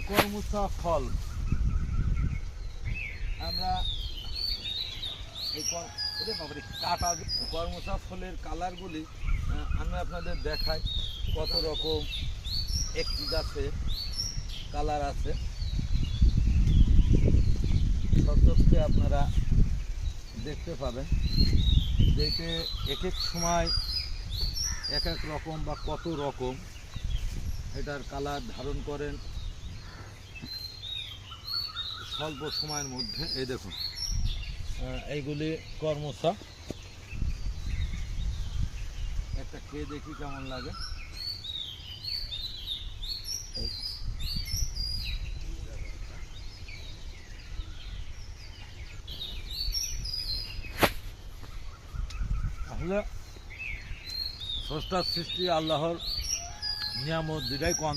কর্মচা ফল। আমরা এই কাটা কর্মচা ফলের কালারগুলি আমি আপনাদের দেখাই কত রকম একটি গাছে কালার আছে, সচক্ষে আপনারা দেখতে পাবেন যেতে এক এক সময় এক এক রকম বা কত রকম এটার কালার ধারণ করেন স্বল্প সময়ের মধ্যে। এই দেখুন এইগুলি কর্মচা, একটা খেয়ে দেখি কেমন লাগে। আসলে স্রষ্টার সৃষ্টি আল্লাহর নিয়ামত দুটাই কম।